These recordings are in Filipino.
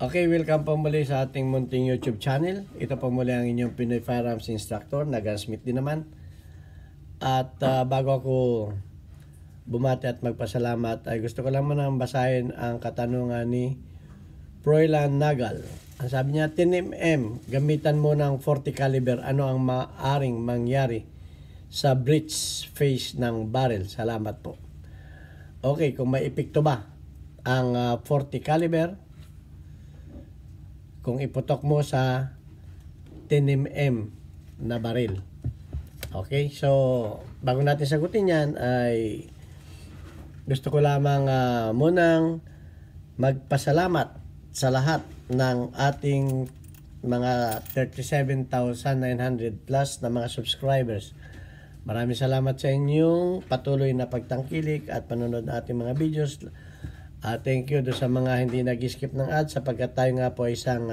Okay, welcome po muli sa ating munting YouTube channel. Ito po muli ang inyong Pinoy Firearms Instructor na gunsmith din naman. At bago ako bumati at magpasalamat ay gusto ko lang muna basahin ang katanungan ni Froilan Nagal. Ang sabi niya, 10mm, gamitan mo ng 40 caliber, ano ang maaring mangyari sa breech face ng barrel? Salamat po. Okay, kung may epekto ba ang 40 caliber kung iputok mo sa 10mm na baril? Okay, so bago natin sagutin yan ay gusto ko lamang munang magpasalamat sa lahat ng ating mga 37,900 plus na mga subscribers. Maraming salamat sa inyong patuloy na pagtangkilik at panonood ng ating mga videos. Thank you do sa mga hindi nag-skip ng ads sapagkat tayo nga po isang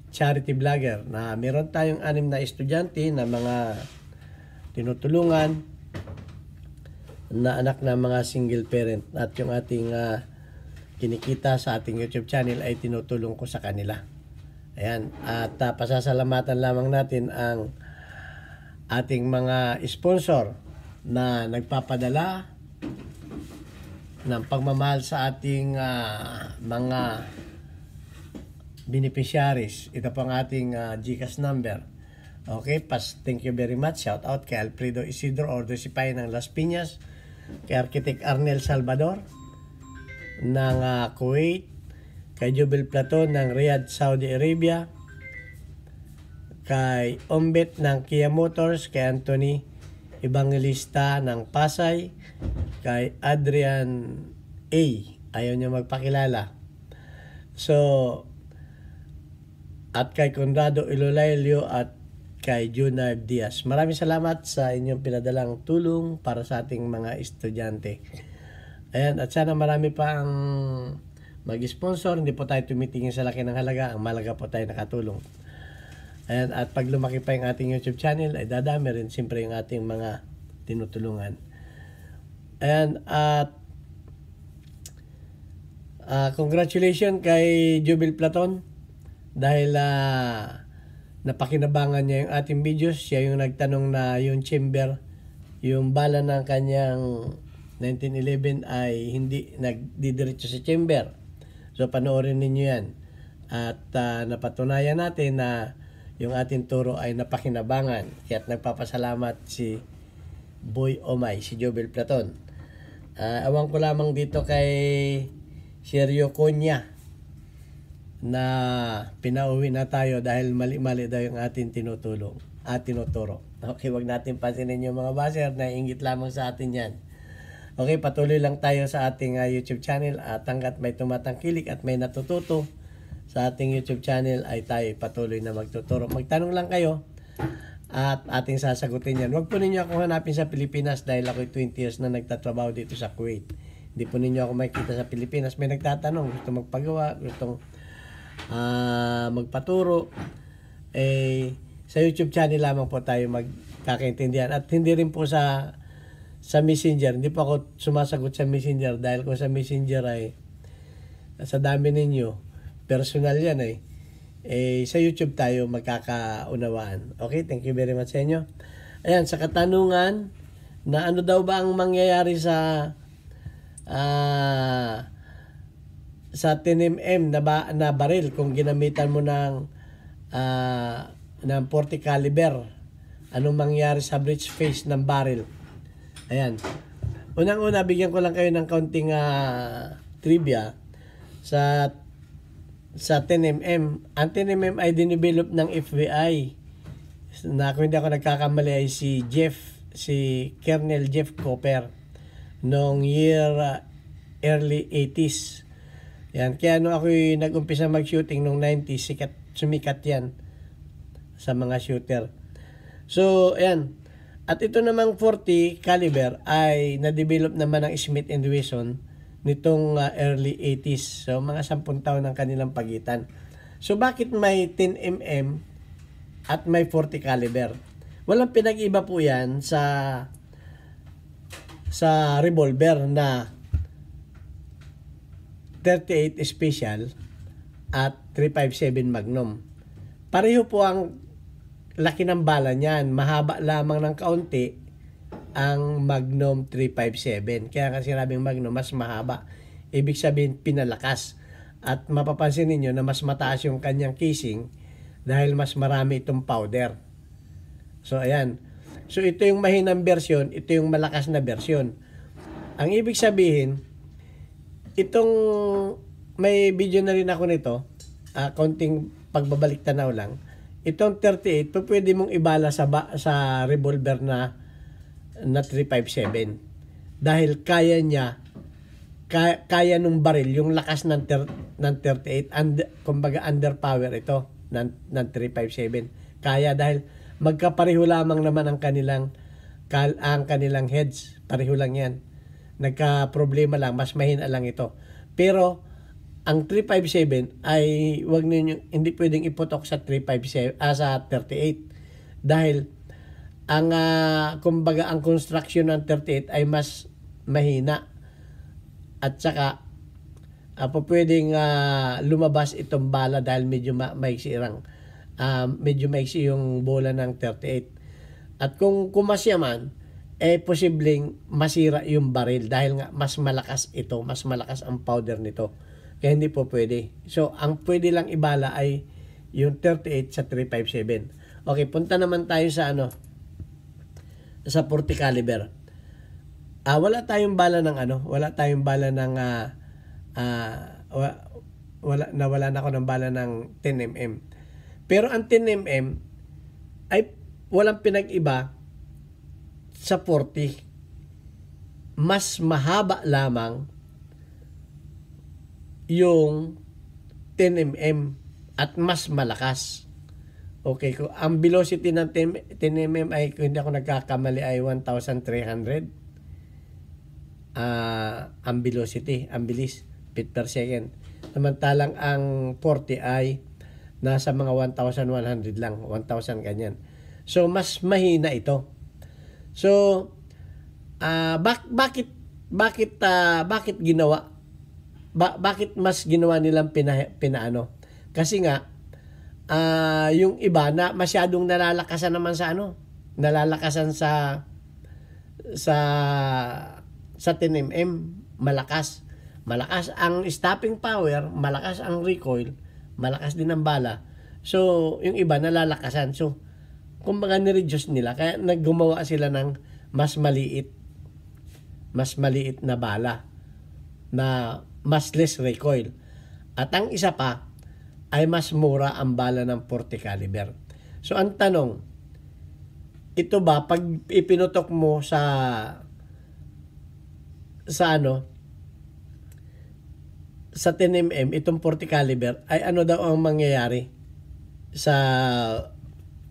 charity vlogger na meron tayong 6 na estudyante na mga tinutulungan na anak ng mga single parent, at yung ating kinikita sa ating YouTube channel ay tinutulong ko sa kanila. Ayan, at pasasalamatan lamang natin ang ating mga sponsor na nagpapadala ng pagmamahal sa ating mga beneficiaries. Ito po ang ating GCash number. Okay, thank you very much. Shout out kay Alfredo Isidro Ordo Sipay ng Las Piñas, kay Architect Arnel Salvador ng Kuwait, kay Jubel Platon ng Riyadh, Saudi Arabia, kay Ombet ng Kia Motors, kay Anthony Evangelista ng Pasay, kay Adrian A. Ayaw niya magpakilala. So, at kay Conrado Ilolailio at kay Junard Diaz. Maraming salamat sa inyong pinadalang tulong para sa ating mga estudyante. Ayan, at sana marami pa ang mag-sponsor. Hindi po tayo tumitingin sa laki ng halaga. Ang malaga po tayo nakatulong. Ayan, at pag lumaki pa yung ating YouTube channel, ay dadami rin siyempre yung ating mga tinutulungan. Ayan, at congratulations kay Jubel Platon dahil napakinabangan niya yung ating videos. Siya yung nagtanong na yung chamber, yung bala ng kanyang 1911 ay hindi nagdidiretso sa chamber. So panoorin ninyo yan. At napatunayan natin na yung ating turo ay napakinabangan. Kaya't nagpapasalamat si Boy Omay, si Jubel Platon. Awang ko lamang dito kay Sergio Conya na pinauwi na tayo dahil mali-mali daw yung ating tinutulong at tinuturo. Okay, wag natin pansinin yung mga baser na ingit lamang sa atin yan. Okay, patuloy lang tayo sa ating YouTube channel at hanggat may tumatangkilik at may natututo sa ating YouTube channel ay tayo patuloy na magtuturo. Magtanong lang kayo at ating sasagutin yan. Huwag po ninyo ako hanapin sa Pilipinas dahil ako'y 20 years na nagtatrabaho dito sa Kuwait. Hindi po ninyo ako makikita sa Pilipinas. May nagtatanong, gusto magpagawa, gustong magpaturo. Sa YouTube channel lamang po tayo magkakaintindihan. At hindi rin po sa Messenger. Hindi po ako sumasagot sa Messenger dahil kung sa Messenger ay sa dami ninyo, personal yan sa YouTube tayo magkakaunawaan. Okay, thank you very much sa inyo. Ayan, sa katanungan na ano daw ba ang mangyayari sa 10mm na baril kung ginamitan mo ng 40 caliber, anong mangyayari sa breech face ng baril? Ayan, unang-una bigyan ko lang kayo ng kaunting trivia sa 10mm. Ang 10mm ay dinivelop ng FBI na kung hindi ako nagkakamali ay si Colonel Jeff Cooper noong year early 80s. Yan, kaya ako'y nag-umpisa mag-shooting noong 90s, sumikat yan sa mga shooter. So, ayan. At ito namang 40 caliber ay na-develop naman ng Smith & Wesson nitong early 80s. So, mga 10 taon ng kanilang pagitan. So, bakit may 10mm at may 40 caliber? Walang pinag-iba po yan sa revolver na 38 special at 357 Magnum. Pareho po ang laki ng bala niyan. Mahaba lamang ng kaunti ang Magnum 357. Kaya kasi sinabing Magnum, mas mahaba. Ibig sabihin, pinalakas. At mapapansin niyo na mas mataas yung kanyang casing dahil mas marami itong powder. So, ayan. So, ito yung mahinang version, ito yung malakas na version. Ang ibig sabihin, itong may video na rin ako nito, konting pagbabalik tanaw lang. Itong 38, pwede mong ibala sa revolver na 357. Dahil kaya niya, kaya nung baril, yung lakas ng 38, kumbaga underpower ito ng 357. Kaya dahil magkapareho lamang naman ang kanilang heads. Pareho lang yan. Nagka-problema lang, mas mahina lang ito. Pero ang 357 ay hindi pwedeng iputok sa 357 sa 38 dahil ang kumbaga ang construction ng 38 ay mas mahina at saka pwedeng lumabas itong bala dahil medyo medyo maiksi yung bola ng 38 at kung kumasya man posibleng masira yung baril dahil nga mas malakas ito, mas malakas ang powder nito. Kaya hindi po pwede. So, ang pwede lang ibala ay yung 38 sa 357. Okay, punta naman tayo sa sa 40 caliber. Wala tayong bala ng wala tayong bala ng wala na ako ng bala ng 10mm. Pero ang 10mm ay walang pinag-iba sa 40. Mas mahaba lamang yung 10mm at mas malakas. Okay, ang velocity ng 10mm ay, kung hindi ako nagkakamali, ay 1,300. Ang velocity, ang bilis, feet per second. Samantalang ang 40 ay nasa mga 1,100 lang, 1,000 ganyan. So, mas mahina ito. So, bakit ginawa? Bakit mas ginawa nilang pinaano? Kasi nga, yung iba na masyadong nalalakasan naman sa nalalakasan sa 10mm, malakas ang stopping power, malakas ang recoil, malakas din ang bala. So, yung iba nalalakasan. So, kumbaga ni-reduce nila, kaya naggumawa sila ng mas maliit na bala na mas less recoil. At ang isa pa ay mas mura ang bala ng 40 caliber. So ang tanong, ito ba pag ipinutok mo sa 10mm itong 40 caliber ay ano daw ang mangyayari sa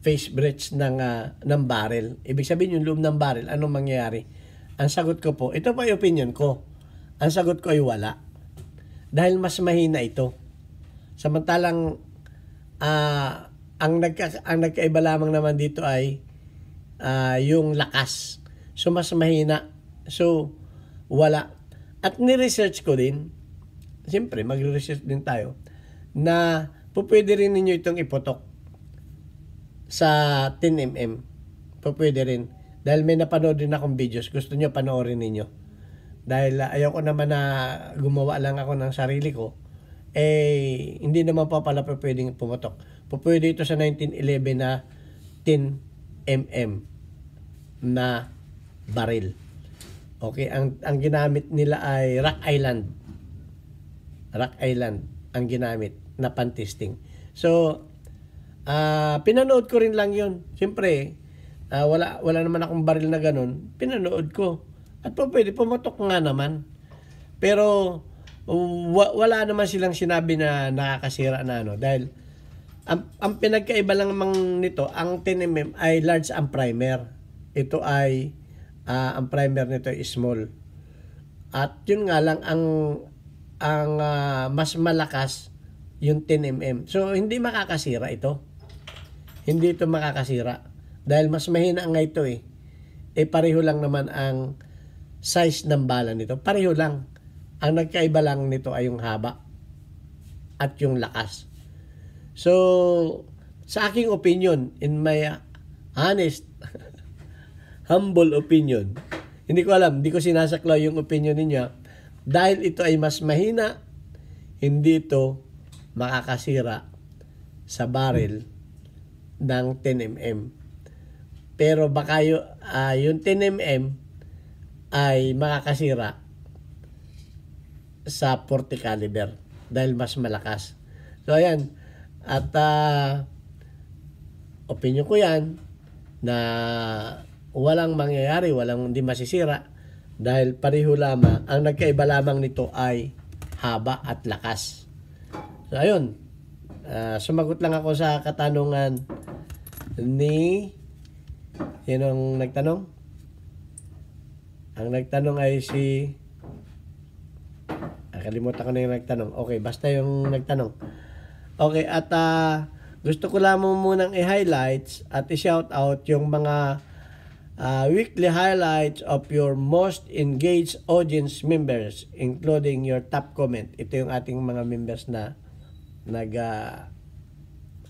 face breach ng barrel? Ibig sabihin yung loob ng barrel, anong mangyayari? Ang sagot ko po, ito pa yung opinion ko. Ang sagot ko ay wala. Dahil mas mahina ito. Samantalang ang nagkaiba lamang naman dito ay yung lakas. So mas mahina. So wala. At ni-research ko din, siyempre magre-research din tayo, na pwede rin ninyo itong iputok sa 10mm. Pwede rin. Dahil may napanood din akong videos, gusto nyo panoorin ninyo. Dahil ayoko naman na gumawa lang ako ng sarili ko, hindi naman pa pala pwedeng pumutok. Pwede ito sa 1911 na 10mm na baril. Okay, ang ginamit nila ay Rock Island. Rock Island ang ginamit na pan-testing. So, pinanood ko rin lang yun. Siyempre, wala naman akong baril na ganun. Pinanood ko. At pwede, pumutok nga naman. Pero, wala naman silang sinabi na nakakasira na dahil ang pinagkaiba lang nito, ang 10mm ay large ang primer. Ito ay ang primer nito ay small. At yun nga lang ang mas malakas yung 10mm. So hindi makakasira ito. Hindi ito makakasira dahil mas mahina nga ito pareho lang naman ang size ng bala nito. Pareho lang. Ang nagkaiba lang nito ay yung haba. at yung lakas. So, sa aking opinion, in my honest, humble opinion, hindi ko alam, hindi ko sinasaklaw yung opinion ninyo, dahil ito ay mas mahina, hindi ito makakasira sa barrel ng 10mm. Pero baka yung 10mm ay makakasira sa 40 caliber dahil mas malakas. So ayan, at opinion ko yan na walang mangyayari, walang hindi masisira dahil pareho lamang, ang nagkaiba lamang nito ay haba at lakas. So ayun, sumagot lang ako sa katanungan ni sinong nagtanong? Ang nagtanong ay si kalimutan ko na yung nagtanong. Okay, basta yung nagtanong. Okay, at gusto ko lamang munang i-highlights at i-shout out yung mga weekly highlights of your most engaged audience members, including your top comment. Ito yung ating mga members na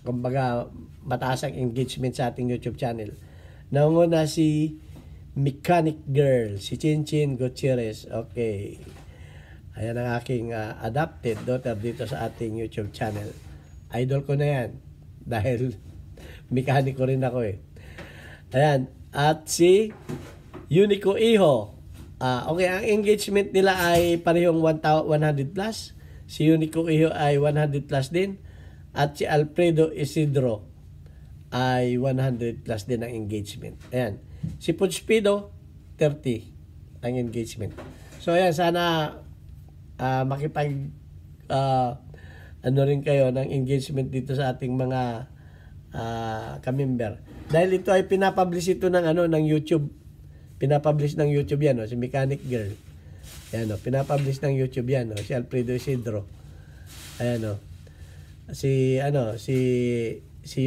kumbaga mataas ang engagement sa ating YouTube channel. Nanguna si Mechanic Girl, si Chinchin Gutierrez. Okay. Ayan ang aking adopted daughter dito sa ating YouTube channel. Idol ko na yan. Dahil mekaniko rin ako eh. Ayan. At si Unico Iho. Okay, ang engagement nila ay parehong 100 plus. Si Unico Iho ay 100 plus din. At si Alfredo Isidro ay 100 plus din ang engagement. Ayan. Si Puchpido, 30 ang engagement. So ayan, sana makipag ano rin kayo ng engagement dito sa ating mga ka-member. Dahil ito ay pinapublish ito ng ng YouTube. Pinapublish ng YouTube yan, si Mechanic Girl. Ayan, pinapublish ng YouTube yan, si Alfredo Isidro. Ayan, si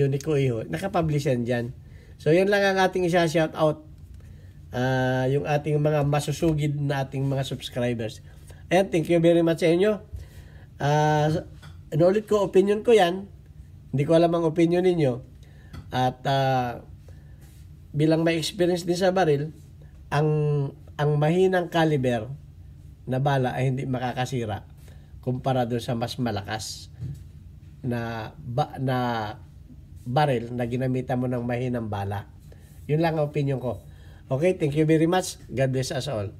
Unico Iho, nakapublish yan dyan. So yan lang ang ating isa-shout out, yung ating mga masusugid na ating mga subscribers. Ayan, thank you very much sa inyo. Inulit ko, opinion ko yan. Hindi ko alam ang opinion ninyo. At bilang may experience din sa baril, ang mahinang caliber na bala ay hindi makakasira kumpara doon sa mas malakas na baril na ginamitan mo ng mahinang bala. Yun lang ang opinion ko. Okay, thank you very much. God bless us all.